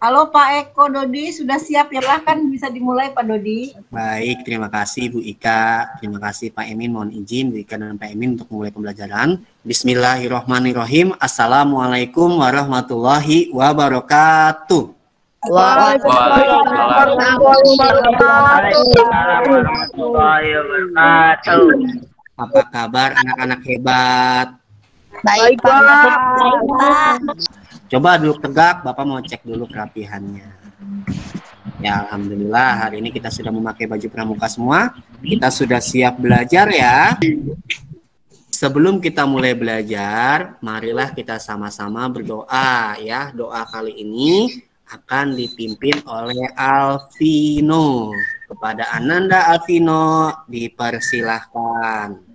Halo Pak Eko Dodi, sudah siap ya? Silahkan bisa dimulai Pak Dodi. Baik, terima kasih Bu Ika, terima kasih Pak Emin, mohon izin Bu Ika dan Pak Emin untuk mulai pembelajaran. Bismillahirrahmanirrahim. Assalamualaikum warahmatullahi wabarakatuh. Waalaikumsalam warahmatullahi wabarakatuh. Apa kabar anak-anak hebat? Baik, Pak. Coba duduk tegak, Bapak mau cek dulu kerapihannya. Ya, alhamdulillah hari ini kita sudah memakai baju pramuka semua. Kita sudah siap belajar ya. Sebelum kita mulai belajar, marilah kita sama-sama berdoa ya. Doa kali ini akan dipimpin oleh Alvino. Kepada Ananda Alvino dipersilahkan.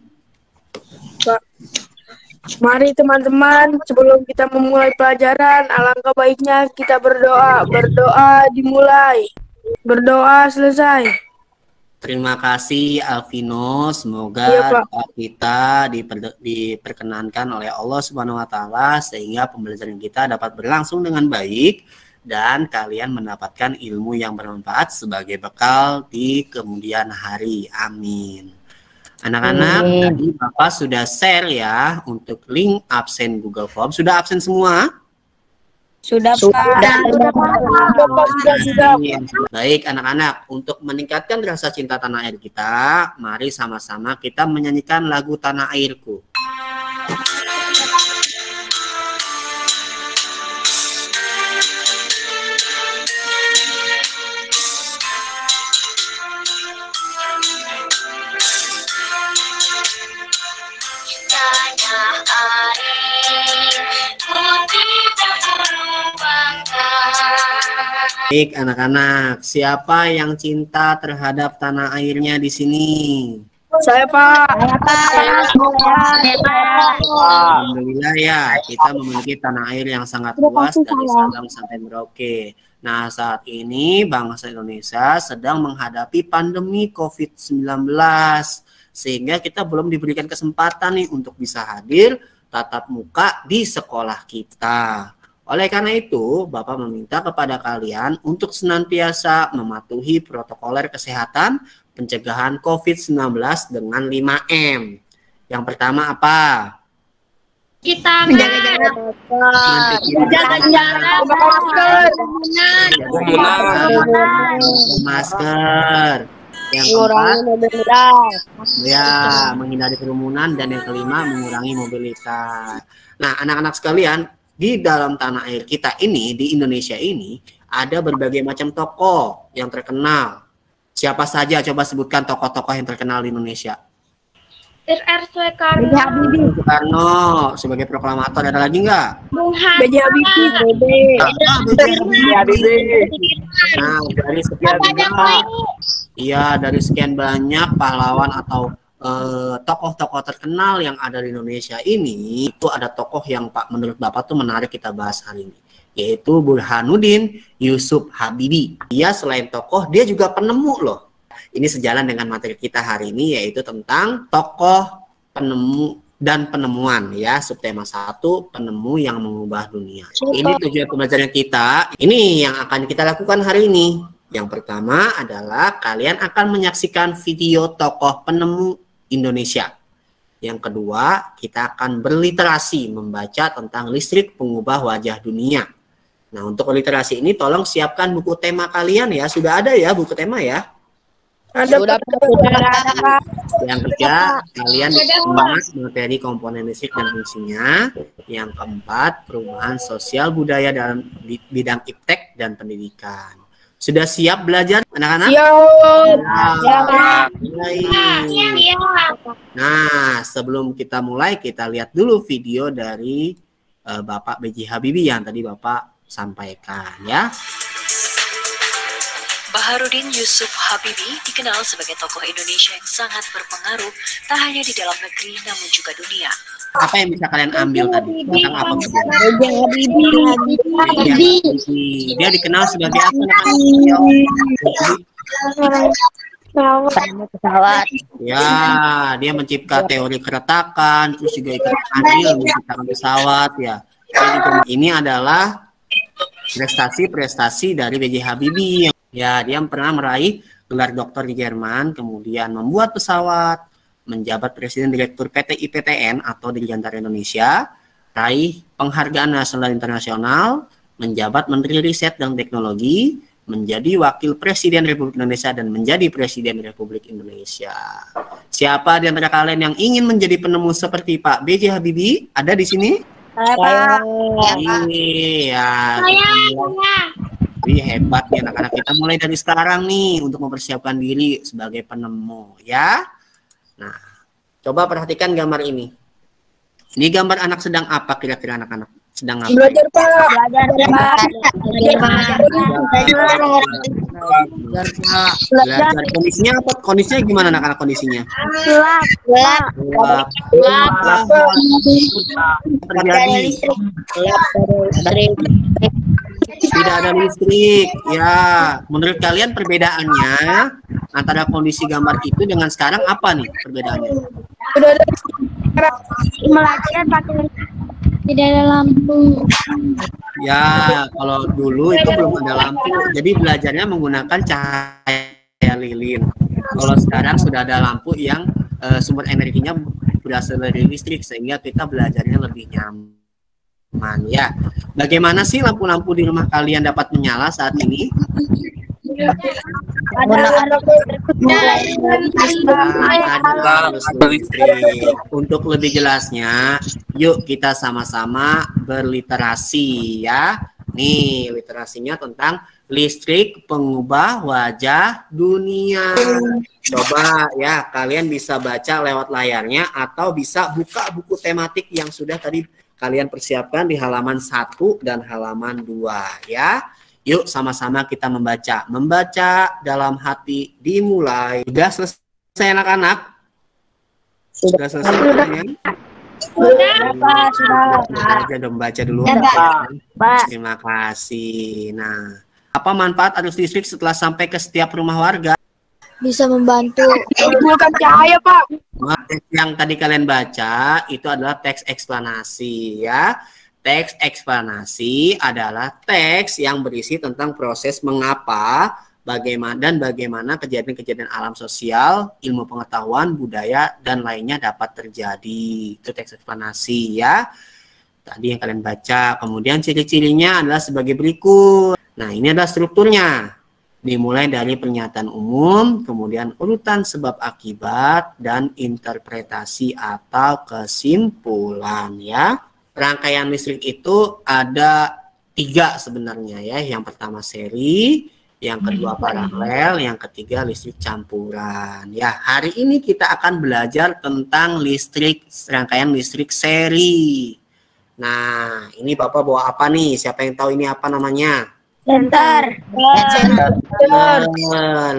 Mari teman-teman, sebelum kita memulai pelajaran, alangkah baiknya kita berdoa. Berdoa dimulai, berdoa selesai. Terima kasih Alvino, semoga doa kita diperkenankan oleh Allah Subhanahu wa taala sehingga pembelajaran kita dapat berlangsung dengan baik dan kalian mendapatkan ilmu yang bermanfaat sebagai bekal di kemudian hari. Amin. Anak-anak, tadi Bapak sudah share ya untuk link absen Google Form. Sudah absen semua? Sudah, Pak. Sudah. Baik, anak-anak, untuk meningkatkan rasa cinta tanah air kita, mari sama-sama kita menyanyikan lagu Tanah Airku. Baik, anak-anak, siapa yang cinta terhadap tanah airnya di sini? Saya, Pak. Alhamdulillah ya, kita memiliki tanah air yang sangat luas dari Sabang sampai Merauke. Nah, saat ini bangsa Indonesia sedang menghadapi pandemi COVID-19, sehingga kita belum diberikan kesempatan nih untuk bisa hadir tatap muka di sekolah kita. Oleh karena itu, Bapak meminta kepada kalian untuk senantiasa mematuhi protokoler kesehatan pencegahan COVID-19 dengan 5M. Yang pertama apa? Kita menjaga jarak, masker. Yang keempat, ya, menghindari kerumunan, dan yang kelima, mengurangi mobilitas. Nah, anak-anak sekalian, di dalam tanah air kita ini, di Indonesia ini, ada berbagai macam tokoh yang terkenal. Siapa saja coba sebutkan tokoh-tokoh yang terkenal di Indonesia? Soekarno sebagai proklamator, ada lagi nggak? B.J. Habibie. Nah, dari sekian banyak, dari sekian banyak pahlawan atau tokoh-tokoh terkenal yang ada di Indonesia ini, itu ada tokoh yang menurut Bapak tuh menarik kita bahas hari ini, yaitu Burhanuddin Yusuf Habibie. Dia selain tokoh, dia juga penemu loh. Ini sejalan dengan materi kita hari ini, yaitu tentang tokoh, penemu, dan penemuan ya. Subtema 1, penemu yang mengubah dunia. Ini tujuan pembelajaran kita. Ini yang akan kita lakukan hari ini. Yang pertama adalah kalian akan menyaksikan video tokoh penemu Indonesia. Yang kedua, kita akan berliterasi, membaca tentang listrik pengubah wajah dunia. Nah, untuk literasi ini tolong siapkan buku tema kalian ya. Sudah ada ya buku tema ya? Ada. Yang ketiga, kalian membahas materi komponen listrik dan fungsinya. Yang keempat, perubahan sosial budaya dalam bidang iptek dan pendidikan. Sudah siap belajar, anak-anak? Nah, sebelum kita mulai, kita lihat dulu video dari Bapak B.J. Habibie yang tadi Bapak sampaikan ya. Burhanuddin Yusuf Habibie dikenal sebagai tokoh Indonesia yang sangat berpengaruh tak hanya di dalam negeri namun juga dunia. Apa yang bisa kalian ambil tadi? Tentang apa? Dia dikenal sebagai apa? pesawat. Ya, dia mencipta teori keretakan, terus juga ikut andil menciptakan pesawat ya. Ini adalah prestasi-prestasi dari B.J. Habibie. Ya, dia pernah meraih gelar doktor di Jerman, kemudian membuat pesawat, menjabat Presiden Direktur PT IPTN atau Dirgantara Indonesia, raih penghargaan nasional internasional, menjabat Menteri Riset dan Teknologi, menjadi Wakil Presiden Republik Indonesia, dan menjadi Presiden Republik Indonesia. Siapa di antara kalian yang ingin menjadi penemu seperti Pak B.J. Habibie? Ada di sini? Saya. Iya. Jadi hebat nih anak-anak, kita mulai dari sekarang nih untuk mempersiapkan diri sebagai penemu ya. Nah, coba perhatikan gambar ini. Ini gambar anak sedang apa kira-kira anak-anak? Sedang apa? Belajar, Pak. Belajar. Kondisinya apa? Kondisinya gimana anak-anak kondisinya? Gelap. Terjadi. Tidak ada listrik. Ya, menurut kalian perbedaannya antara kondisi gambar itu dengan sekarang apa nih perbedaannya? Udah ada Belajar pakai tidak ada lampu. Ya, kalau dulu itu belum ada lampu, jadi belajarnya menggunakan cahaya lilin. Kalau sekarang sudah ada lampu yang sumber energinya berasal dari listrik, sehingga kita belajarnya lebih nyaman. Ya, bagaimana sih lampu-lampu di rumah kalian dapat menyala saat ini? Untuk lebih jelasnya, yuk kita sama-sama berliterasi ya. Nih, literasinya tentang listrik pengubah wajah dunia. Coba ya, kalian bisa baca lewat layarnya atau bisa buka buku tematik yang sudah tadi kalian persiapkan di halaman 1 dan halaman 2 ya. Yuk sama-sama kita membaca. Membaca dalam hati dimulai. Sudah selesai anak-anak? Sudah selesai ya? Sudah membaca dulu. Terima kasih. Nah, apa manfaat arus listrik setelah sampai ke setiap rumah warga? Bisa membantu. bukan cahaya, Pak. Yang tadi kalian baca itu adalah teks eksplanasi ya. Teks eksplanasi adalah teks yang berisi tentang proses mengapa, bagaimana kejadian-kejadian alam sosial, ilmu pengetahuan, budaya, dan lainnya dapat terjadi. Itu teks eksplanasi ya. Tadi yang kalian baca. Kemudian ciri-cirinya adalah sebagai berikut. Nah, ini adalah strukturnya. Dimulai dari pernyataan umum, kemudian urutan sebab akibat, dan interpretasi atau kesimpulan ya. Rangkaian listrik itu ada 3 sebenarnya ya. Yang pertama seri, yang kedua paralel, yang ketiga listrik campuran. Ya, hari ini kita akan belajar tentang rangkaian listrik seri. Nah, ini Bapak bawa apa nih? Siapa yang tahu ini apa namanya? Senter.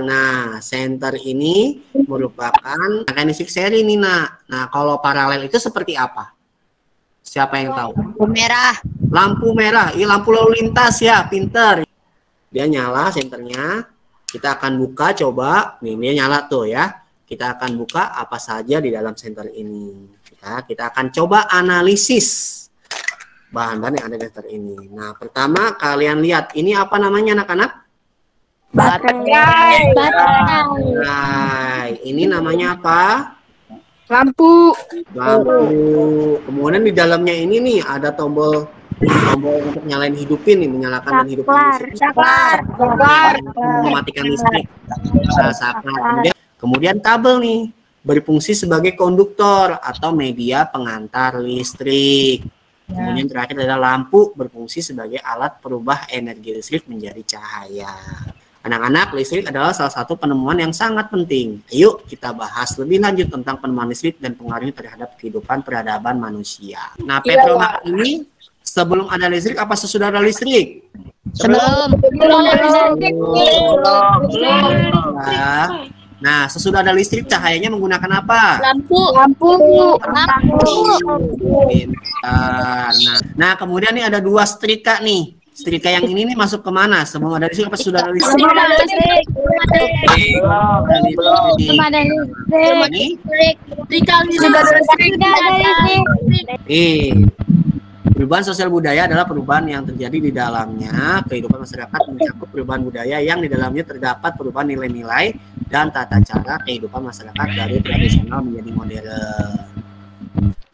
Nah, senter ini merupakan rangkaian listrik seri nih, Nak. Nah, kalau paralel itu seperti apa? Siapa yang tahu? Lampu merah. Lampu merah, ini lampu lalu lintas ya, pinter. Dia nyala senternya. Kita akan buka coba. Nih, dia nyala tuh ya. Kita akan buka apa saja di dalam senter ini. Ya, kita akan coba analisis bahan-bahan yang ada di senter ini. Nah, pertama kalian lihat, ini apa namanya anak-anak? Baterai. Nah, ini namanya apa? Lampu. Kemudian di dalamnya ini nih ada tombol untuk nyalain hidupin nih, menyalakan dan hidupin Saklar. mematikan listrik. Saklar. Kemudian kabel nih berfungsi sebagai konduktor atau media pengantar listrik. Kemudian terakhir adalah lampu berfungsi sebagai alat perubah energi listrik menjadi cahaya. Anak-anak, listrik adalah salah satu penemuan yang sangat penting. Yuk kita bahas lebih lanjut tentang penemuan listrik dan pengaruhnya terhadap kehidupan peradaban manusia. Nah, petromak ini sebelum ada listrik apa sesudah ada listrik? Sebelum. Nah, sesudah ada listrik cahayanya menggunakan apa? Lampu. Nah, kemudian nih ada 2 setrika nih. Setrika yang ini nih masuk ke mana? Sebelum ada listrik apa sudah ada listrik? Perubahan sosial budaya adalah perubahan yang terjadi di dalamnya kehidupan masyarakat mencakup perubahan budaya yang di dalamnya terdapat perubahan nilai-nilai dan tata cara kehidupan masyarakat dari tradisional menjadi modern.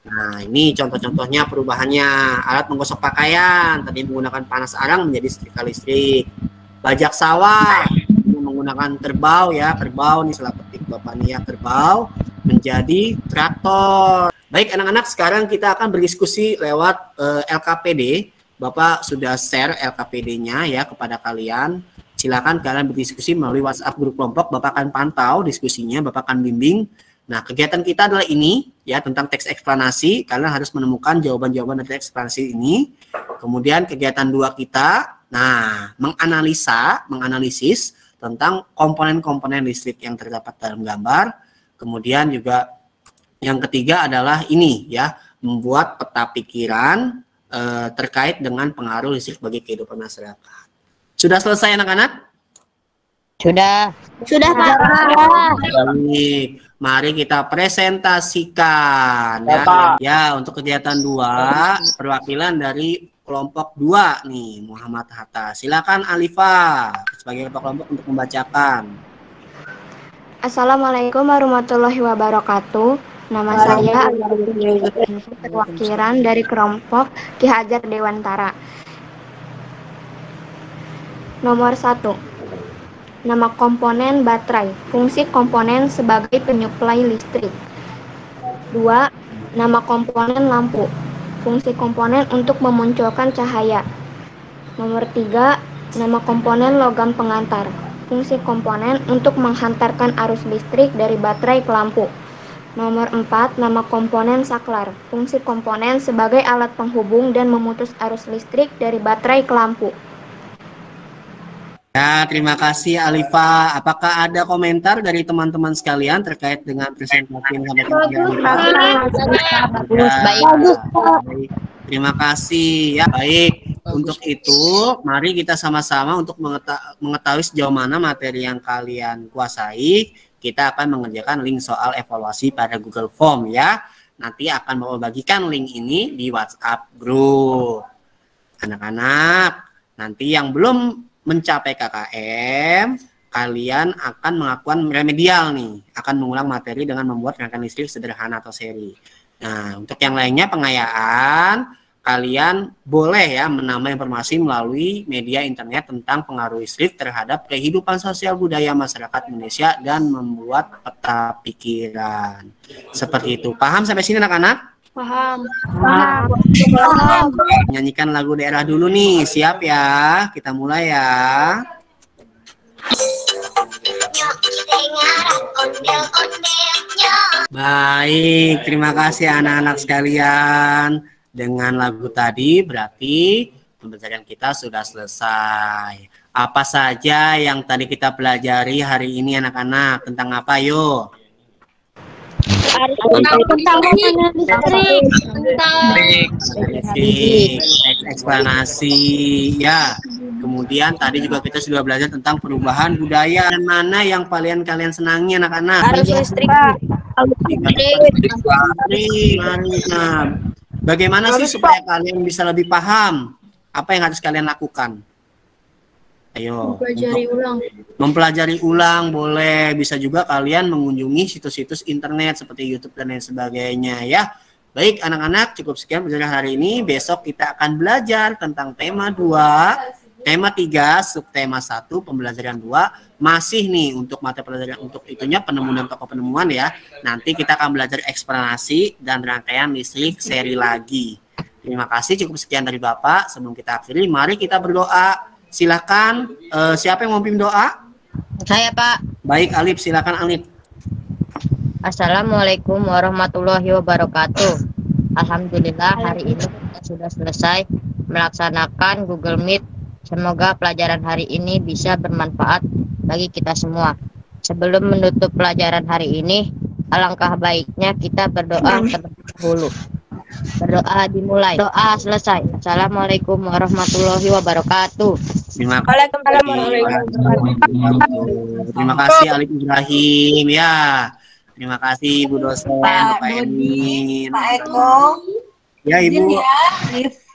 Nah, ini contoh-contohnya perubahannya. Alat menggosok pakaian tadi menggunakan panas arang menjadi setrika listrik. Bajak sawah ini menggunakan kerbau ya, kerbau nih salah petik Bapak nih ya, kerbau menjadi traktor. Baik anak-anak, sekarang kita akan berdiskusi lewat LKPD. Bapak sudah share LKPD-nya ya kepada kalian. Silakan kalian berdiskusi melalui WhatsApp grup kelompok. Bapak akan pantau diskusinya, Bapak akan bimbing. Nah, kegiatan kita adalah ini ya, tentang teks eksplanasi. Kalian harus menemukan jawaban-jawaban dari teks eksplanasi ini. Kemudian kegiatan 2 kita, nah, menganalisis tentang komponen-komponen listrik yang terdapat dalam gambar. Kemudian juga yang ketiga adalah ini ya, membuat peta pikiran terkait dengan pengaruh listrik bagi kehidupan masyarakat. Sudah selesai anak-anak? Sudah, Pak. Baik, mari kita presentasikan ya, untuk kegiatan 2 perwakilan dari kelompok 2 nih, Muhammad Hatta. Silakan Alifa sebagai ketua kelompok untuk membacakan. Assalamualaikum warahmatullahi wabarakatuh. Nama saya perwakilan dari kelompok Ki Hajar Dewantara. Nomor 1. Nama komponen baterai. Fungsi komponen sebagai penyuplai listrik. 2. Nama komponen lampu. Fungsi komponen untuk memunculkan cahaya. Nomor 3. Nama komponen logam pengantar. Fungsi komponen untuk menghantarkan arus listrik dari baterai ke lampu. Nomor 4, nama komponen saklar. Fungsi komponen sebagai alat penghubung dan memutus arus listrik dari baterai ke lampu. Ya, terima kasih Alifa. Apakah ada komentar dari teman-teman sekalian terkait dengan presentasi yang sampai bagus. Terima kasih ya. Baik, untuk itu mari kita sama-sama untuk mengetahui sejauh mana materi yang kalian kuasai. Kita akan mengerjakan link soal evaluasi pada Google Form ya. Nanti akan membagikan link ini di WhatsApp group. Anak-anak, nanti yang belum mencapai KKM, kalian akan melakukan remedial nih. Akan mengulang materi dengan membuat rangkaian listrik sederhana atau seri. Nah, untuk yang lainnya pengayaan, kalian boleh ya menambah informasi melalui media internet tentang pengaruh listrik terhadap kehidupan sosial budaya masyarakat Indonesia dan membuat peta pikiran. Seperti itu. Paham sampai sini anak-anak? Paham. Nyanyikan lagu daerah dulu nih. Siap ya? Kita mulai ya. Baik, terima kasih anak-anak sekalian. Dengan lagu tadi berarti pembelajaran kita sudah selesai. Apa saja yang tadi kita pelajari hari ini anak-anak? Tentang apa yuk? Tentang eksplanasi ya. Kemudian tadi juga kita sudah belajar tentang perubahan budaya. Dan mana yang kalian senangi anak-anak? arus listrik. Bagaimana sih supaya kalian bisa lebih paham apa yang harus kalian lakukan? Ayo, mempelajari ulang boleh. Bisa juga kalian mengunjungi situs-situs internet seperti YouTube dan lain sebagainya ya. Baik anak-anak, cukup sekian pelajaran hari ini. Besok kita akan belajar tentang tema 2, tema 3, subtema 1, pembelajaran 2. Masih nih untuk mata pelajaran untuk itunya penemuan tokoh penemuan ya. Nanti kita akan belajar eksplanasi dan rangkaian listrik seri lagi. Terima kasih, cukup sekian dari Bapak. Sebelum kita akhiri, mari kita berdoa. Silakan, siapa yang mau pimpin doa? Saya, Pak. Baik, Alif, silakan Alif. Assalamualaikum warahmatullahi wabarakatuh. Alhamdulillah hari ini kita sudah selesai melaksanakan Google Meet. Semoga pelajaran hari ini bisa bermanfaat bagi kita semua. Sebelum menutup pelajaran hari ini, alangkah baiknya kita berdoa terlebih dahulu. Berdoa dimulai. Doa selesai. Assalamualaikum warahmatullahi wabarakatuh. Terima kasih Alif Ibrahim ya. Terima kasih Bu dosen, Pak Emin. Pak Eko. Ya Ibu. Ya,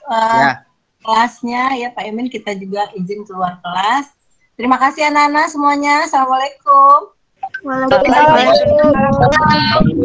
Ya. kelasnya ya Pak Emin, kita juga izin keluar kelas. Terima kasih anak-anak semuanya. Assalamualaikum. Waalaikumsalam.